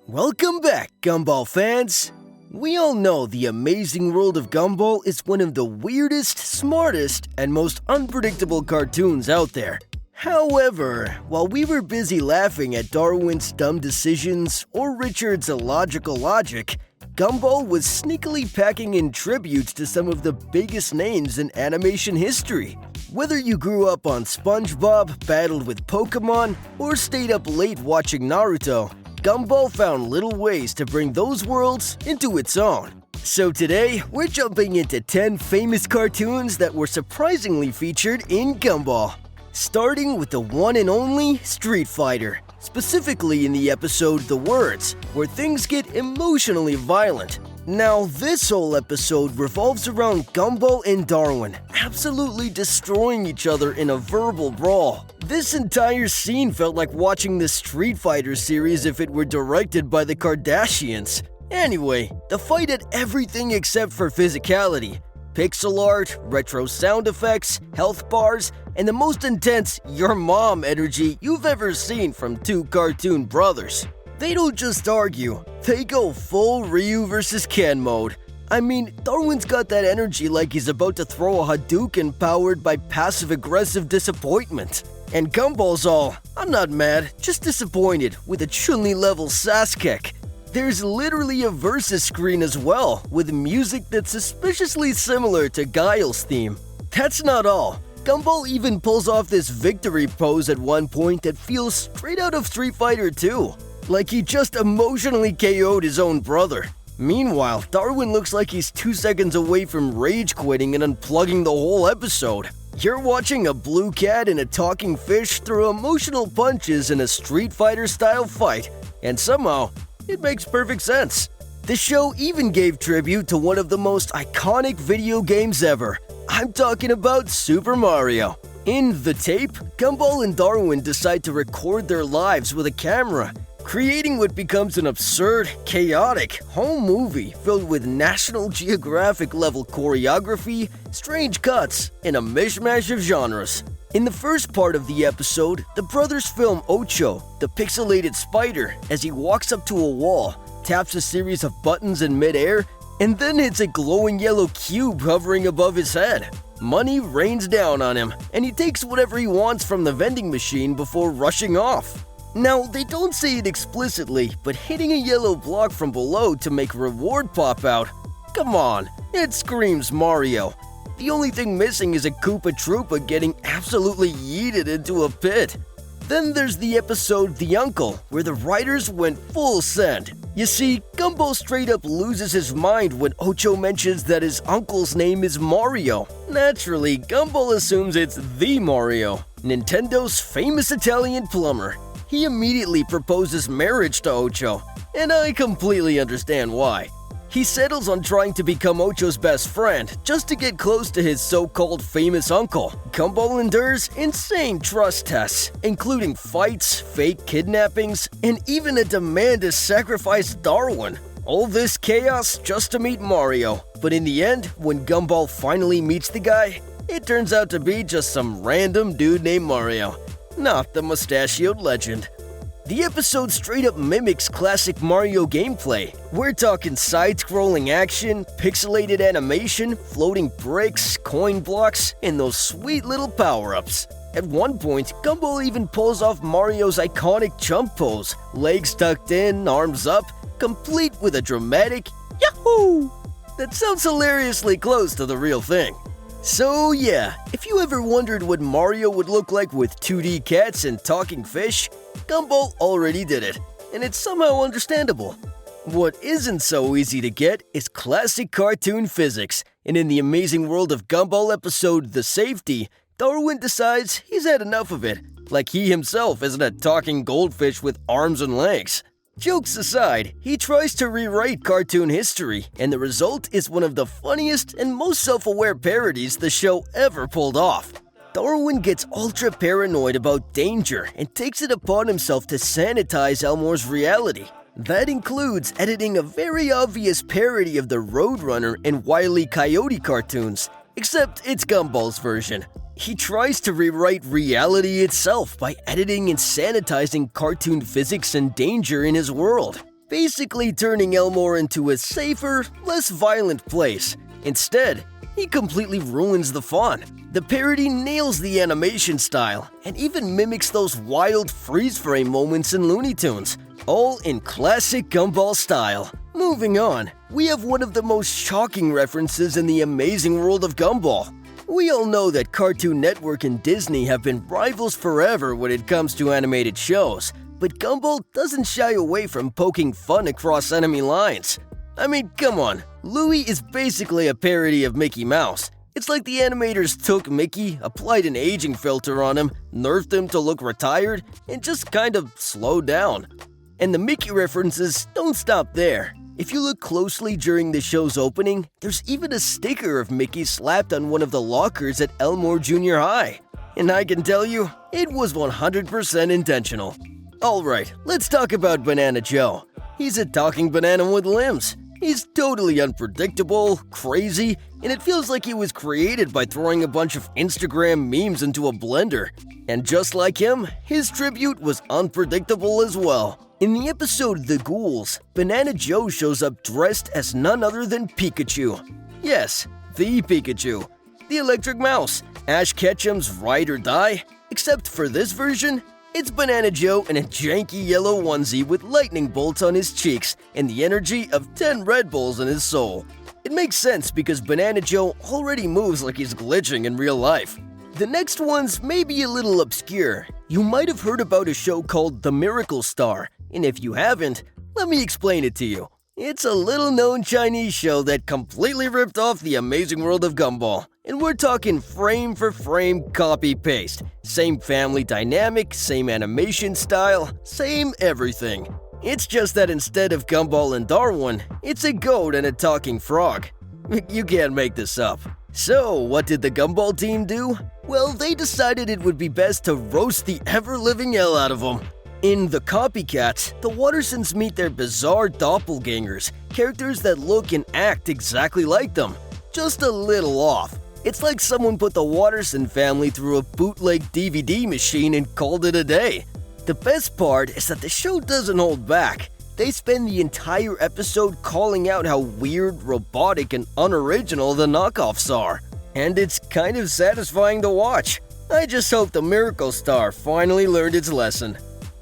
Welcome back, Gumball fans! We all know the Amazing World of Gumball is one of the weirdest, smartest, and most unpredictable cartoons out there. However, while we were busy laughing at Darwin's dumb decisions or Richard's illogical logic, Gumball was sneakily packing in tributes to some of the biggest names in animation history. Whether you grew up on SpongeBob, battled with Pokémon, or stayed up late watching Naruto, Gumball found little ways to bring those worlds into its own. So today, we're jumping into 10 famous cartoons that were surprisingly featured in Gumball. Starting with the one and only Street Fighter, specifically in the episode The Words, where things get emotionally violent. Now, this whole episode revolves around Gumball and Darwin absolutely destroying each other in a verbal brawl. This entire scene felt like watching the Street Fighter series if it were directed by the Kardashians. Anyway, the fight had everything except for physicality. Pixel art, retro sound effects, health bars, and the most intense "your mom" energy you've ever seen from two cartoon brothers. They don't just argue, they go full Ryu vs. Ken mode. I mean, Darwin's got that energy like he's about to throw a Hadouken powered by passive-aggressive disappointment. And Gumball's all, "I'm not mad, just disappointed," with a Chun-Li level sass kick. There's literally a versus screen as well, with music that's suspiciously similar to Guile's theme. That's not all. Gumball even pulls off this victory pose at one point that feels straight out of Street Fighter 2. Like he just emotionally KO'd his own brother. Meanwhile, Darwin looks like he's 2 seconds away from rage quitting and unplugging the whole episode. You're watching a blue cat and a talking fish throw emotional punches in a Street Fighter-style fight, and somehow, it makes perfect sense. The show even gave tribute to one of the most iconic video games ever. I'm talking about Super Mario. In the tape, Gumball and Darwin decide to record their lives with a camera, creating what becomes an absurd, chaotic home movie filled with National Geographic-level choreography, strange cuts, and a mishmash of genres. In the first part of the episode, the brothers film Ocho, the pixelated spider, as he walks up to a wall, taps a series of buttons in midair, and then hits a glowing yellow cube hovering above his head. Money rains down on him, and he takes whatever he wants from the vending machine before rushing off. Now, they don't say it explicitly, but hitting a yellow block from below to make a reward pop out? Come on, it screams Mario. The only thing missing is a Koopa Troopa getting absolutely yeeted into a pit. Then there's the episode The Uncle, where the writers went full send. You see, Gumball straight up loses his mind when Ocho mentions that his uncle's name is Mario. Naturally, Gumball assumes it's the Mario, Nintendo's famous Italian plumber. He immediately proposes marriage to Ocho, and I completely understand why. He settles on trying to become Ocho's best friend just to get close to his so-called famous uncle. Gumball endures insane trust tests, including fights, fake kidnappings, and even a demand to sacrifice Darwin. All this chaos just to meet Mario. But in the end, when Gumball finally meets the guy, it turns out to be just some random dude named Mario, not the mustachioed legend. The episode straight up mimics classic Mario gameplay. We're talking side-scrolling action, pixelated animation, floating bricks, coin blocks, and those sweet little power-ups. At one point, Gumball even pulls off Mario's iconic jump pose, legs tucked in, arms up, complete with a dramatic Yahoo! That sounds hilariously close to the real thing. So yeah, if you ever wondered what Mario would look like with 2D cats and talking fish, Gumball already did it, and it's somehow understandable. What isn't so easy to get is classic cartoon physics, and in the Amazing World of Gumball episode The Safety, Darwin decides he's had enough of it, like he himself isn't a talking goldfish with arms and legs. Jokes aside, he tries to rewrite cartoon history, and the result is one of the funniest and most self-aware parodies the show ever pulled off. Darwin gets ultra paranoid about danger and takes it upon himself to sanitize Elmore's reality. That includes editing a very obvious parody of the Roadrunner and Wile E. Coyote cartoons, except it's Gumball's version. He tries to rewrite reality itself by editing and sanitizing cartoon physics and danger in his world. basically turning Elmore into a safer, less violent place. Instead, he completely ruins the fun. The parody nails the animation style and even mimics those wild freeze-frame moments in Looney Tunes, all in classic Gumball style. Moving on, we have one of the most shocking references in the Amazing World of Gumball. We all know that Cartoon Network and Disney have been rivals forever when it comes to animated shows, but Gumball doesn't shy away from poking fun across enemy lines. I mean, come on, Louie is basically a parody of Mickey Mouse. It's like the animators took Mickey, applied an aging filter on him, nerfed him to look retired, and just kind of slowed down. And the Mickey references don't stop there. If you look closely during the show's opening, there's even a sticker of Mickey slapped on one of the lockers at Elmore Junior High. And I can tell you, it was 100% intentional. Alright, let's talk about Banana Joe. He's a talking banana with limbs. He's totally unpredictable, crazy, and it feels like he was created by throwing a bunch of Instagram memes into a blender. And just like him, his tribute was unpredictable as well. In the episode The Ghouls, Banana Joe shows up dressed as none other than Pikachu. Yes, the Pikachu. The electric mouse, Ash Ketchum's ride or die. Except for this version, it's Banana Joe in a janky yellow onesie with lightning bolts on his cheeks and the energy of 10 Red Bulls in his soul. It makes sense because Banana Joe already moves like he's glitching in real life. The next one's maybe a little obscure. You might have heard about a show called The Miracle Star, and if you haven't, let me explain it to you. It's a little-known Chinese show that completely ripped off the Amazing World of Gumball. And we're talking frame-for-frame copy-paste. Same family dynamic, same animation style, same everything. It's just that instead of Gumball and Darwin, it's a goat and a talking frog. You can't make this up. So, what did the Gumball team do? Well, they decided it would be best to roast the ever-living hell out of them. In The Copycats, the Wattersons meet their bizarre doppelgangers, characters that look and act exactly like them, just a little off. It's like someone put the Watterson family through a bootleg DVD machine and called it a day. The best part is that the show doesn't hold back. They spend the entire episode calling out how weird, robotic, and unoriginal the knockoffs are. And it's kind of satisfying to watch. I just hope the Miracle Star finally learned its lesson.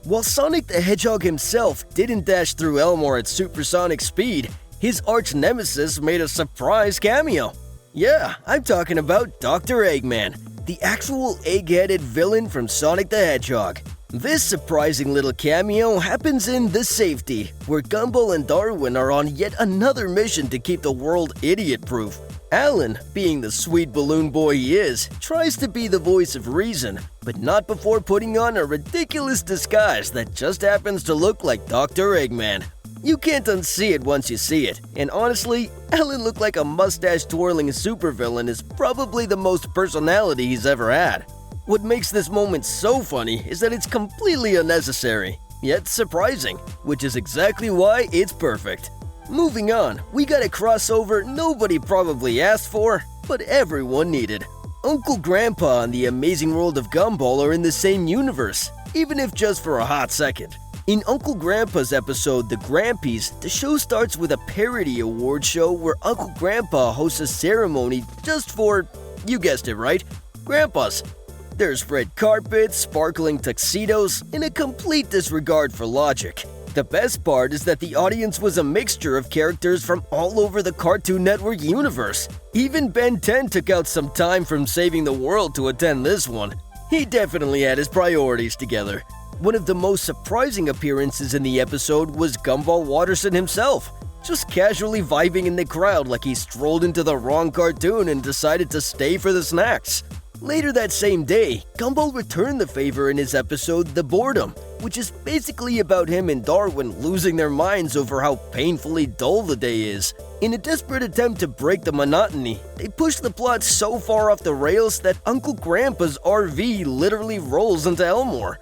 While Sonic the Hedgehog himself didn't dash through Elmore at supersonic speed, his arch-nemesis made a surprise cameo. Yeah, I'm talking about Dr. Eggman, the actual egg-headed villain from Sonic the Hedgehog. This surprising little cameo happens in The Safety, where Gumball and Darwin are on yet another mission to keep the world idiot-proof. Alan, being the sweet balloon boy he is, tries to be the voice of reason, but not before putting on a ridiculous disguise that just happens to look like Dr. Eggman. You can't unsee it once you see it, and honestly, Alan looked like a mustache-twirling supervillain is probably the most personality he's ever had. What makes this moment so funny is that it's completely unnecessary, yet surprising, which is exactly why it's perfect. Moving on, we got a crossover nobody probably asked for, but everyone needed. Uncle Grandpa and the Amazing World of Gumball are in the same universe, even if just for a hot second. In Uncle Grandpa's episode The Grampies, the show starts with a parody award show where Uncle Grandpa hosts a ceremony just for, you guessed it right, grandpas. There's red carpets, sparkling tuxedos, and a complete disregard for logic. The best part is that the audience was a mixture of characters from all over the Cartoon Network universe. Even Ben 10 took out some time from saving the world to attend this one. He definitely had his priorities together. One of the most surprising appearances in the episode was Gumball Watterson himself, just casually vibing in the crowd like he strolled into the wrong cartoon and decided to stay for the snacks. Later that same day, Gumball returned the favor in his episode The Boredom, which is basically about him and Darwin losing their minds over how painfully dull the day is. In a desperate attempt to break the monotony, they push the plot so far off the rails that Uncle Grandpa's RV literally rolls into Elmore.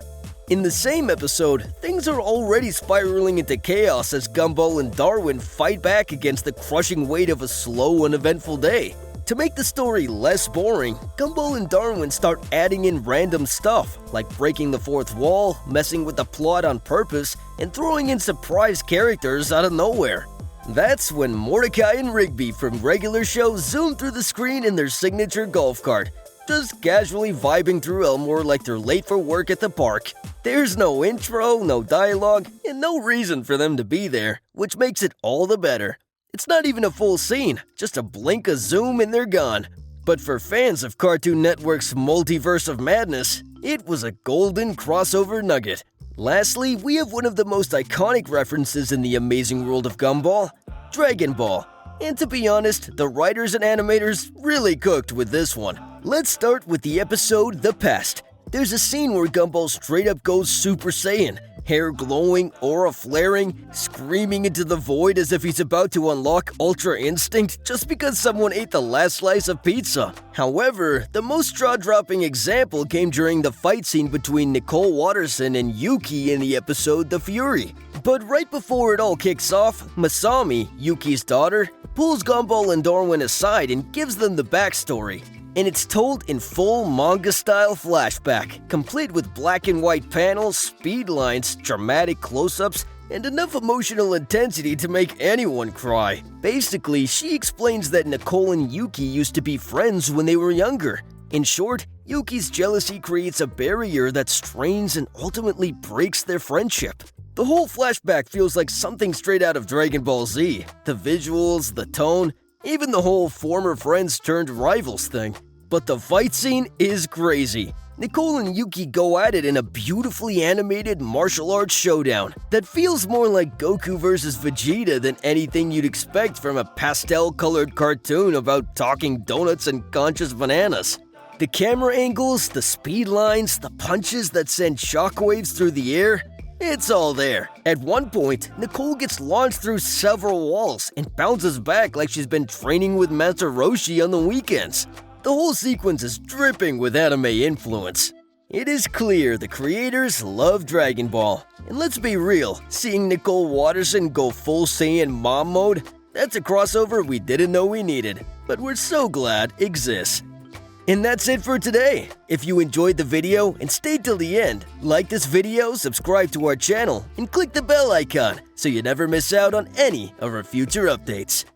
In the same episode, things are already spiraling into chaos as Gumball and Darwin fight back against the crushing weight of a slow and eventful day. To make the story less boring, Gumball and Darwin start adding in random stuff, like breaking the fourth wall, messing with the plot on purpose, and throwing in surprise characters out of nowhere. That's when Mordecai and Rigby from regular shows zoom through the screen in their signature golf cart, just casually vibing through Elmore like they're late for work at the park. There's no intro, no dialogue, and no reason for them to be there, which makes it all the better. It's not even a full scene, just a blink of zoom and they're gone. But for fans of Cartoon Network's Multiverse of Madness, it was a golden crossover nugget. Lastly, we have one of the most iconic references in the Amazing World of Gumball, Dragon Ball. And to be honest, the writers and animators really cooked with this one. Let's start with the episode The Past. There's a scene where Gumball straight up goes Super Saiyan, hair glowing, aura flaring, screaming into the void as if he's about to unlock Ultra Instinct just because someone ate the last slice of pizza. However, the most straw-dropping example came during the fight scene between Nicole Watterson and Yuki in the episode The Fury. But right before it all kicks off, Masami, Yuki's daughter, pulls Gumball and Darwin aside and gives them the backstory. And it's told in full manga-style flashback, complete with black and white panels, speed lines, dramatic close-ups, and enough emotional intensity to make anyone cry. Basically, she explains that Nicole and Yuki used to be friends when they were younger. In short, Yuki's jealousy creates a barrier that strains and ultimately breaks their friendship. The whole flashback feels like something straight out of Dragon Ball Z. The visuals, the tone, even the whole former friends turned rivals thing. But the fight scene is crazy. Nicole and Yuki go at it in a beautifully animated martial arts showdown that feels more like Goku vs. Vegeta than anything you'd expect from a pastel-colored cartoon about talking donuts and conscious bananas. The camera angles, the speed lines, the punches that send shockwaves through the air, it's all there. At one point, Nicole gets launched through several walls and bounces back like she's been training with Master Roshi on the weekends. The whole sequence is dripping with anime influence. It is clear the creators love Dragon Ball. And let's be real, seeing Nicole Watterson go full Saiyan mom mode, that's a crossover we didn't know we needed, but we're so glad exists. And that's it for today. If you enjoyed the video and stayed till the end, like this video, subscribe to our channel, and click the bell icon so you never miss out on any of our future updates.